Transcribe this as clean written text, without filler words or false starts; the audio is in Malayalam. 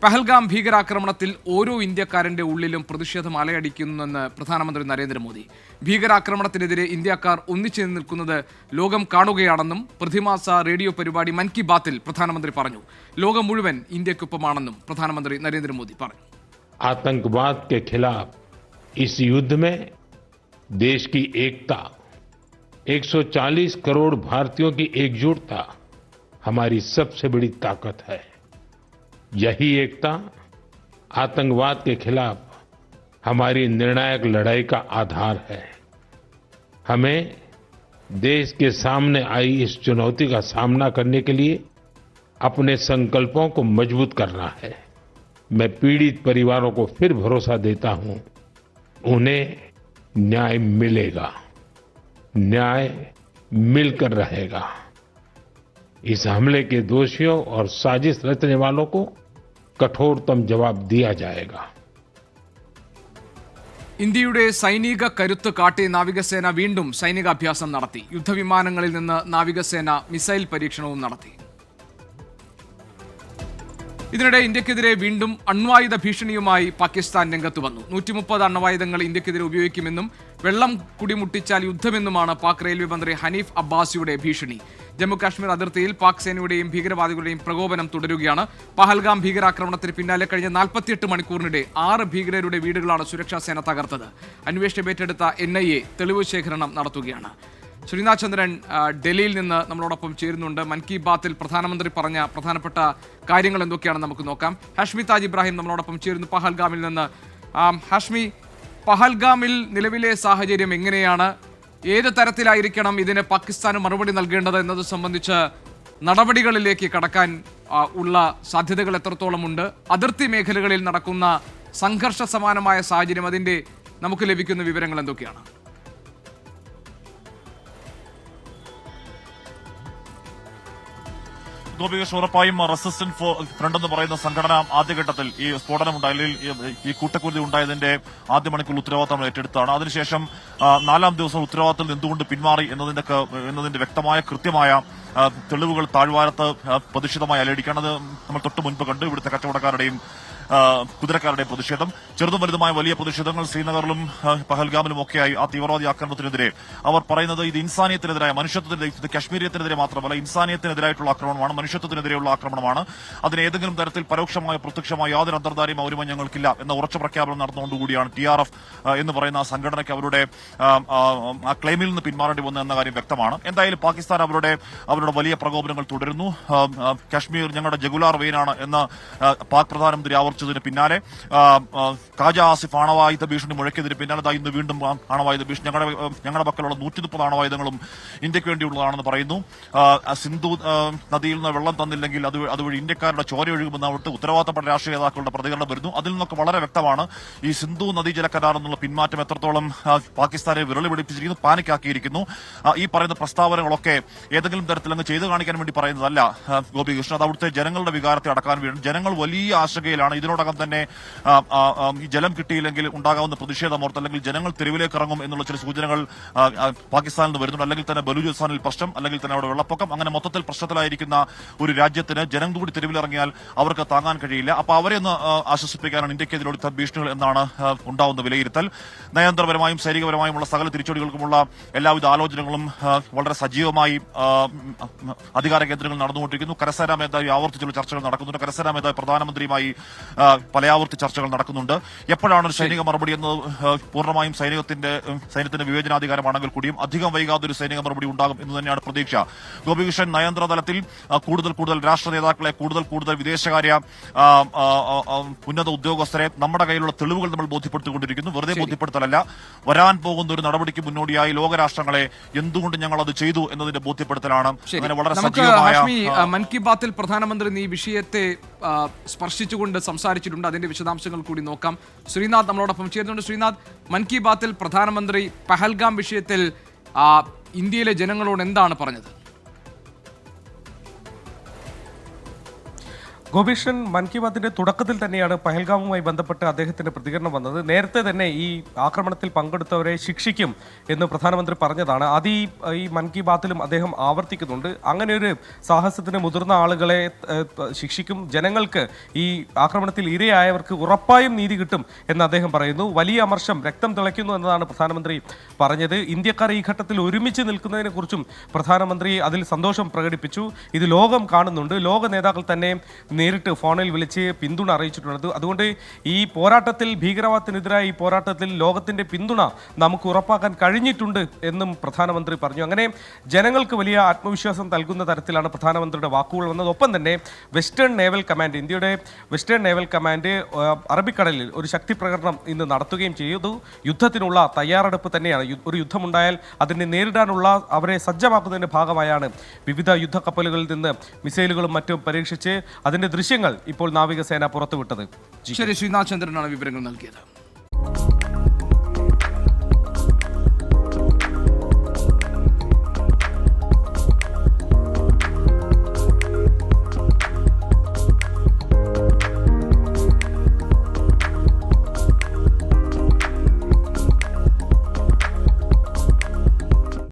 പഹൽഗാം ഭീകരാക്രമണത്തിൽ ഓരോ ഇന്ത്യക്കാരന്റെ ഉള്ളിലും പ്രതിഷേധം അലയടിക്കുന്നുവെന്ന് പ്രധാനമന്ത്രി നരേന്ദ്രമോദി. ഭീകരാക്രമണത്തിനെതിരെ ഇന്ത്യക്കാർ ഒന്നിച്ചു നിൽക്കുന്നത് ലോകം കാണുകയാണെന്നും പ്രതിമാസ റേഡിയോ പരിപാടി മൻ കി ബാത്തിൽ പ്രധാനമന്ത്രി പറഞ്ഞു. ലോകം മുഴുവൻ ഇന്ത്യക്കൊപ്പമാണെന്നും പ്രധാനമന്ത്രി നരേന്ദ്രമോദി പറഞ്ഞു. आतंकवाद के खिलाफ इस युद्ध में देश की एकता, 140 करोड़ भारतीयों की एकजुटता हमारी सबसे बड़ी ताकत है. यही एकता आतंकवाद के खिलाफ हमारी निर्णायक लड़ाई का आधार है. हमें देश के सामने आई इस चुनौती का सामना करने के लिए अपने संकल्पों को मजबूत करना है. मैं पीड़ित परिवारों को फिर भरोसा देता हूं, उन्हें न्याय मिलेगा, न्याय मिलकर रहेगा. इस हमले के दोषियों और साजिश रचने वालों को कठोरतम जवाब दिया जाएगा. ഇന്ത്യയുടെ സൈനിക കരുത്ത് കാട്ടി നാവികസേന വീണ്ടും സൈനികാഭ്യാസം നടത്തി. യുദ്ധവിമാനങ്ങളിൽ നിന്ന് നാവികസേന മിസൈൽ പരീക്ഷണവും നടത്തി. ഇതിനിടെ ഇന്ത്യക്കെതിരെ വീണ്ടും അണ്വായുധ ഭീഷണിയുമായി പാകിസ്ഥാൻ രംഗത്ത് വന്നു. 130 അണ്വായുധങ്ങൾ ഇന്ത്യക്കെതിരെ ഉപയോഗിക്കുമെന്നും വെള്ളം കുടിമുട്ടിച്ചാൽ യുദ്ധമെന്നുമാണ് പാക് റെയിൽവേ മന്ത്രി ഹനീഫ് അബ്ബാസിയുടെ ഭീഷണി. ജമ്മുകാശ്മീർ അതിർത്തിയിൽ പാക് സേനയുടെയും ഭീകരവാദികളുടെയും പ്രകോപനം തുടരുകയാണ്. പഹൽഗാം ഭീകരാക്രമണത്തിന് പിന്നാലെ കഴിഞ്ഞ 48 മണിക്കൂറിനിടെ 6 ഭീകരരുടെ വീടുകളാണ് സുരക്ഷാ സേന തകർത്തത്. അന്വേഷണം ഏറ്റെടുത്ത NIA തെളിവ് ശേഖരണം നടത്തുകയാണ്. ശ്രീനാഥ് ചന്ദ്രൻ ഡൽഹിയിൽ നിന്ന് നമ്മളോടൊപ്പം ചേരുന്നുണ്ട്. മൻ കി ബാത്തിൽ പ്രധാനമന്ത്രി പറഞ്ഞ പ്രധാനപ്പെട്ട കാര്യങ്ങൾ എന്തൊക്കെയാണെന്ന് നമുക്ക് നോക്കാം. ഹാഷ്മി താജ് ഇബ്രാഹിം നമ്മളോടൊപ്പം ചേരുന്നു പഹൽഗാമിൽ നിന്ന്. ഹാഷ്മി, പഹൽഗാമിൽ നിലവിലെ സാഹചര്യം എങ്ങനെയാണ്? ഏത് തരത്തിലായിരിക്കണം ഇതിന് പാകിസ്ഥാന് മറുപടി നൽകേണ്ടത് എന്നത് സംബന്ധിച്ച് നടപടികളിലേക്ക് കടക്കാൻ ഉള്ള സാധ്യതകൾ എത്രത്തോളമുണ്ട്? അതിർത്തി മേഖലകളിൽ നടക്കുന്ന സംഘർഷ സമാനമായ സാഹചര്യം, അതിൻ്റെ നമുക്ക് ലഭിക്കുന്ന വിവരങ്ങൾ എന്തൊക്കെയാണ്? ഗോപികൃഷ്ണ, ഉറപ്പായും റെസിസ്റ്റന്റ് ഫ്രണ്ട് എന്ന് പറയുന്ന സംഘടന ആദ്യഘട്ടത്തിൽ ഈ സ്ഫോടനം ഈ കൂട്ടക്കുരുതി ഉണ്ടായതിന്റെ ആദ്യ മണിക്കൂർ ഉത്തരവാദിത്തം ഏറ്റെടുത്താണ്. അതിനുശേഷം 4-ാം ദിവസം ഉത്തരവാദിത്തത്തിൽ എന്തുകൊണ്ട് പിന്മാറി എന്നതിന്റെ വ്യക്തമായ കൃത്യമായ തെളിവുകൾ താഴ്വാരത്ത് പ്രതിഷേധമായി അലയടിക്കുകയാണ്. അത് നമ്മൾ തൊട്ട് മുൻപ് കണ്ടു. ഇവിടുത്തെ കച്ചവടക്കാരുടെയും കുതിരക്കാരുടെയും പ്രതിഷേധം, ചെറുതും വലുതുമായ വലിയ പ്രതിഷേധങ്ങൾ ശ്രീനഗറിലും പഹൽഗാമിലും ഒക്കെയായി ആ തീവ്രവാദി ആക്രമണത്തിനെതിരെ അവർ പറയുന്നത് ഇത് ഇൻസാനിയത്തിനെതിരായ, മനുഷ്യത്വത്തിനെതിരെ, ഇത് കശ്മീരിയത്തിനെതിരെ മാത്രമല്ല ഇൻസാനിയത്തിനെതിരായിട്ടുള്ള ആക്രമണമാണ്, മനുഷ്യത്വത്തിനെതിരെയുള്ള ആക്രമണമാണ്. അതിന് ഏതെങ്കിലും തരത്തിൽ പരോക്ഷമായോ പ്രത്യക്ഷമായോ യാതൊരു അന്തർധാരയും അവരുമായി ഞങ്ങൾക്കില്ല എന്ന ഉറച്ച പ്രഖ്യാപനം നടന്നുകൊണ്ടുകൂടിയാണ് TRF എന്ന് പറയുന്ന ആ സംഘടനയ്ക്ക് അവരുടെ ആ ക്ലെയിമിൽ നിന്ന് പിന്മാറേണ്ടി വന്നു എന്ന കാര്യം വ്യക്തമാണ്. എന്തായാലും പാകിസ്ഥാൻ അവരുടെ വലിയ പ്രകോപനങ്ങൾ തുടരുന്നു. കശ്മീർ ഞങ്ങളുടെ ജഗുലാർ വെയിനാണ് എന്ന് പാക് പ്രധാനമന്ത്രി ച്ചതിന് പിന്നാലെ ഖാജ ആസിഫ് ആണവായുധ ഭീഷണി മുഴക്കിയതിന് പിന്നാലെ ഇന്ന് വീണ്ടും ആണവായുധ ഭീഷണി. ഞങ്ങളുടെ പക്കലുള്ള 130 ആണവായുധങ്ങളും ഇന്ത്യക്ക് വേണ്ടിയുള്ളതാണെന്ന് പറയുന്നു. സിന്ധു നദിയിൽ നിന്ന് വെള്ളം തന്നില്ലെങ്കിൽ അതുവഴി ഇന്ത്യക്കാരുടെ ചോര ഒഴുകുമെന്നവിട്ട് ഉത്തരവാദിത്തപ്പെട്ട രാഷ്ട്രീയ നേതാക്കളുടെ പ്രതികരണം വരുന്നു. അതിൽ നിന്നൊക്കെ വളരെ വ്യക്തമാണ് ഈ സിന്ധു നദീജല കരാർ എന്നുള്ള പിന്മാറ്റം എത്രത്തോളം പാകിസ്ഥാനെ വിരളി പിടിപ്പിച്ചിരിക്കുന്നു, പാനിക്കാക്കിയിരിക്കുന്നു. ഈ പറയുന്ന പ്രസ്താവനകളൊക്കെ ഏതെങ്കിലും തരത്തിൽ അങ്ങ് ചെയ്തു കാണിക്കാൻ വേണ്ടി പറയുന്നതല്ല ഗോപികൃഷ്ണൻ. അത് അവിടുത്തെ ജനങ്ങളുടെ വികാരത്തെ അടക്കാൻ വേണ്ടി ജനങ്ങൾ വലിയ ആശങ്കയിലാണ്. ഇതിനോടകം തന്നെ ഈ ജലം കിട്ടിയില്ലെങ്കിൽ ഉണ്ടാകാവുന്ന പ്രതിഷേധമോർത്ത് അല്ലെങ്കിൽ ജനങ്ങൾ തെരുവിലേക്ക് ഇറങ്ങും എന്നുള്ള ചില സൂചനകൾ പാകിസ്ഥാനിൽ നിന്ന് വരുന്നുണ്ട്. അല്ലെങ്കിൽ തന്നെ ബലൂചിസ്ഥാനിൽ പ്രശ്നം, അല്ലെങ്കിൽ തന്നെ അവിടെ വെള്ളപ്പൊക്കം, അങ്ങനെ മൊത്തത്തിൽ പ്രശ്നത്തിലായിരിക്കുന്ന ഒരു രാജ്യത്തിന് ജനം കൂടി തെരുവിലിറങ്ങിയാൽ അവർക്ക് താങ്ങാൻ കഴിയില്ല. അപ്പൊ അവരെ ഒന്ന് ആശ്വസിപ്പിക്കാനാണ് ഇന്ത്യക്ക് ഇതിലൂടെ ഭീഷണികൾ എന്നാണ് ഉണ്ടാവുന്ന വിലയിരുത്തൽ. നയതന്ത്രപരമായും സൈനികപരമായുമുള്ള സകല തിരിച്ചടികൾക്കുമുള്ള എല്ലാവിധ ആലോചനകളും വളരെ സജീവമായി അധികാര കേന്ദ്രങ്ങൾ നടന്നുകൊണ്ടിരിക്കുന്നു. കരസേനാ മേധാവി ആവർത്തിച്ചുള്ള ചർച്ചകൾ നടക്കുന്നുണ്ട്. കരസേനാ മേധാവി പ്രധാനമന്ത്രിയുമായി പലയാവർത്തി ചർച്ചകൾ നടക്കുന്നുണ്ട്. എപ്പോഴാണ് ഒരു സൈനിക മറുപടി എന്നത് പൂർണ്ണമായും സൈന്യത്തിന്റെ വിവേചനാധികാരമാണെങ്കിൽ കൂടിയും അധികം വൈകാതെ ഒരു സൈനിക മറുപടി ഉണ്ടാകും എന്ന് തന്നെയാണ് പ്രതീക്ഷ. ഗോപികൃഷ്ണൻ, നയതന്ത്ര തലത്തിൽ കൂടുതൽ രാഷ്ട്ര നേതാക്കളെ, കൂടുതൽ വിദേശകാര്യ ഉന്നത ഉദ്യോഗസ്ഥരെ നമ്മുടെ കയ്യിലുള്ള തെളിവുകൾ നമ്മൾ ബോധ്യപ്പെടുത്തിക്കൊണ്ടിരിക്കുന്നു. വെറുതെ ബോധ്യപ്പെടുത്തലല്ല, വരാൻ പോകുന്ന ഒരു നടപടിക്ക് മുന്നോടിയായി ലോകരാഷ്ട്രങ്ങളെ എന്തുകൊണ്ട് ഞങ്ങൾ അത് ചെയ്തു എന്നതിന്റെ ബോധ്യപ്പെടുത്തലാണ്. അങ്ങനെ വളരെ സജീവമായ മൻ കി ബാത്തിൽ പ്രധാനമന്ത്രി ഈ വിഷയത്തെ സ്പർശിച്ചുകൊണ്ട് സംസാരിച്ചിട്ടുണ്ട്. അതിന്റെ വിശദാംശങ്ങൾ കൂടി നോക്കാം. ശ്രീനാഥ് നമ്മളോടൊപ്പം ചേരുന്നുണ്ട്. ശ്രീനാഥ്, മൻ കി ബാത്തിൽ പ്രധാനമന്ത്രി പഹൽഗാം വിഷയത്തിൽ ഇന്ത്യയിലെ ജനങ്ങളോട് എന്താണ് പറഞ്ഞത്? ഗോപീഷൻ മൻ കി ബാത്തിന്റെ തുടക്കത്തിൽ തന്നെയാണ് പഹൽഗാമുമായി ബന്ധപ്പെട്ട് അദ്ദേഹത്തിന്റെ പ്രതികരണം വന്നത്. നേരത്തെ തന്നെ ഈ ആക്രമണത്തിൽ പങ്കെടുത്തവരെ ശിക്ഷിക്കും എന്ന് പ്രധാനമന്ത്രി പറഞ്ഞതാണ്. അത് ഈ മൻ കി ബാത്തിലും അദ്ദേഹം ആവർത്തിക്കുന്നുണ്ട്. അങ്ങനെ ഒരു സാഹസത്തിന് മുതിർന്ന ആളുകളെ ശിക്ഷിക്കും, ജനങ്ങൾക്ക് ഈ ആക്രമണത്തിൽ ഇരയായവർക്ക് ഉറപ്പായും നീതി കിട്ടും എന്ന് അദ്ദേഹം പറയുന്നു. വലിയ അമർഷം, രക്തം തിളയ്ക്കുന്നു എന്നതാണ് പ്രധാനമന്ത്രി പറഞ്ഞത്. ഇന്ത്യക്കാർ ഈ ഘട്ടത്തിൽ ഒരുമിച്ച് നിൽക്കുന്നതിനെ കുറിച്ചും പ്രധാനമന്ത്രി അതിൽ സന്തോഷം പ്രകടിപ്പിച്ചു. ഇത് ലോകം കാണുന്നുണ്ട്. ലോക നേതാക്കൾ തന്നെ നേരിട്ട് ഫോണിൽ വിളിച്ച് പിന്തുണ അറിയിച്ചിട്ടുണ്ട്. അതുകൊണ്ട് ഈ പോരാട്ടത്തിൽ, ഭീകരവാദത്തിനെതിരായ ഈ പോരാട്ടത്തിൽ ലോകത്തിന്റെ പിന്തുണ നമുക്ക് ഉറപ്പാക്കാൻ കഴിഞ്ഞിട്ടുണ്ട് എന്നും പ്രധാനമന്ത്രി പറഞ്ഞു. അങ്ങനെ ജനങ്ങൾക്ക് വലിയ ആത്മവിശ്വാസം നൽകുന്ന തരത്തിലാണ് പ്രധാനമന്ത്രിയുടെ വാക്കുകൾ വന്നത്. ഒപ്പം തന്നെ വെസ്റ്റേൺ നേവൽ കമാൻഡ്, ഇന്ത്യയുടെ വെസ്റ്റേൺ നേവൽ കമാൻഡ് അറബിക്കടലിൽ ഒരു ശക്തി പ്രകടനം ഇന്ന് നടത്തുകയും ചെയ്തു. യുദ്ധത്തിനുള്ള തയ്യാറെടുപ്പ് തന്നെയാണ്. ഒരു യുദ്ധമുണ്ടായാൽ അതിനെ നേരിടാനുള്ള അവരെ സജ്ജമാക്കുന്നതിന്റെ ഭാഗമായാണ് വിവിധ യുദ്ധക്കപ്പലുകളിൽ നിന്ന് മിസൈലുകളും മറ്റും പരീക്ഷിച്ച് അതിന്റെ ദൃശ്യങ്ങൾ ഇപ്പോൾ നാവികസേന പുറത്തുവിട്ടത്. ശരി, ശ്രീനാഥ് ചന്ദ്രനാണ് വിവരങ്ങൾ നൽകിയത്.